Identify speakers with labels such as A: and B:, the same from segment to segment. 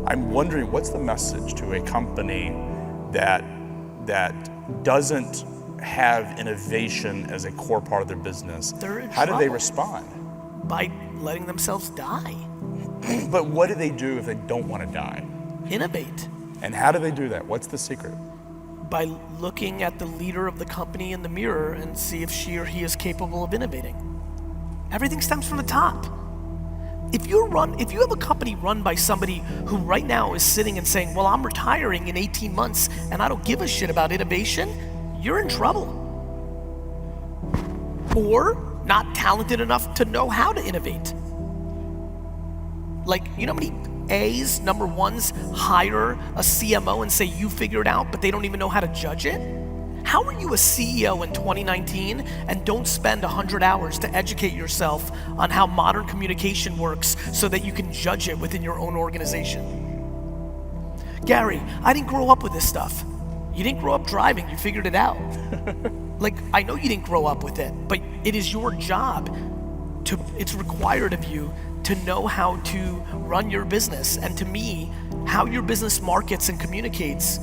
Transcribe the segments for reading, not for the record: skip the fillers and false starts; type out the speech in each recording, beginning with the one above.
A: I'm wondering, what's the message to a company that doesn't have innovation as a core part of their business? How do they respond?
B: By letting themselves die.
A: But what do they do if they don't want to die?
B: Innovate.
A: And how do they do that? What's the secret?
B: By looking at the leader of the company in the mirror and see if she or he is capable of innovating. Everything stems from the top. If you have a company run by somebody who right now is sitting and saying, well, I'm retiring in 18 months and I don't give a shit about innovation, you're in trouble. Or not talented enough to know how to innovate. Like, you know how many A's, number ones, hire a CMO and say, you figure it out, but they don't even know how to judge it? How are you a CEO in 2019 and don't spend 100 hours to educate yourself on how modern communication works so that you can judge it within your own organization? Gary, I didn't grow up with this stuff. You didn't grow up driving, you figured it out. Like, I know you didn't grow up with it, but it is your job it's required of you to know how to run your business. And to me, how your business markets and communicates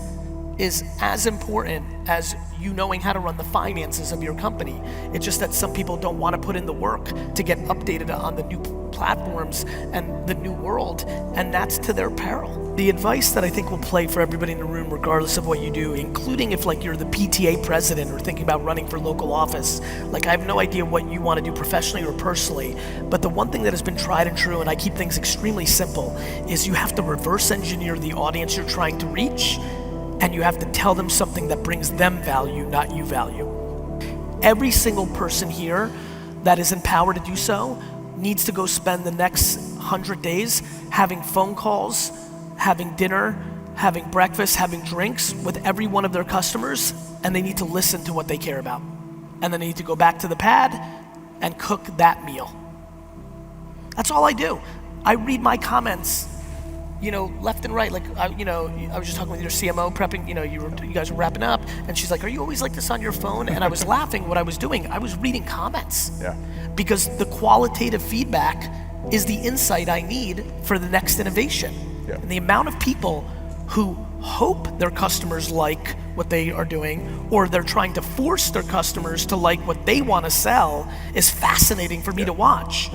B: is as important as you knowing how to run the finances of your company. It's just that some people don't want to put in the work to get updated on the new platforms and the new world, and that's to their peril. The advice that I think will play for everybody in the room, regardless of what you do, including if like you're the PTA president or thinking about running for local office, like I have no idea what you want to do professionally or personally, but the one thing that has been tried and true, and I keep things extremely simple, is you have to reverse engineer the audience you're trying to reach, and you have to tell them something that brings them value, not you value. Every single person here that is empowered to do so needs to go spend the next 100 days having phone calls, having dinner, having breakfast, having drinks with every one of their customers, and they need to listen to what they care about. And then they need to go back to the pad and cook that meal. That's all I do. I read my comments, left and right. Like, I was just talking with your CMO prepping, you guys were wrapping up, and she's like, are you always like this on your phone? And I was laughing. What I was doing, I was reading comments.
A: Yeah.
B: Because the qualitative feedback is the insight I need for the next innovation.
A: Yeah.
B: And the amount of people who hope their customers like what they are doing, or they're trying to force their customers to like what they want to sell, is fascinating for me to watch.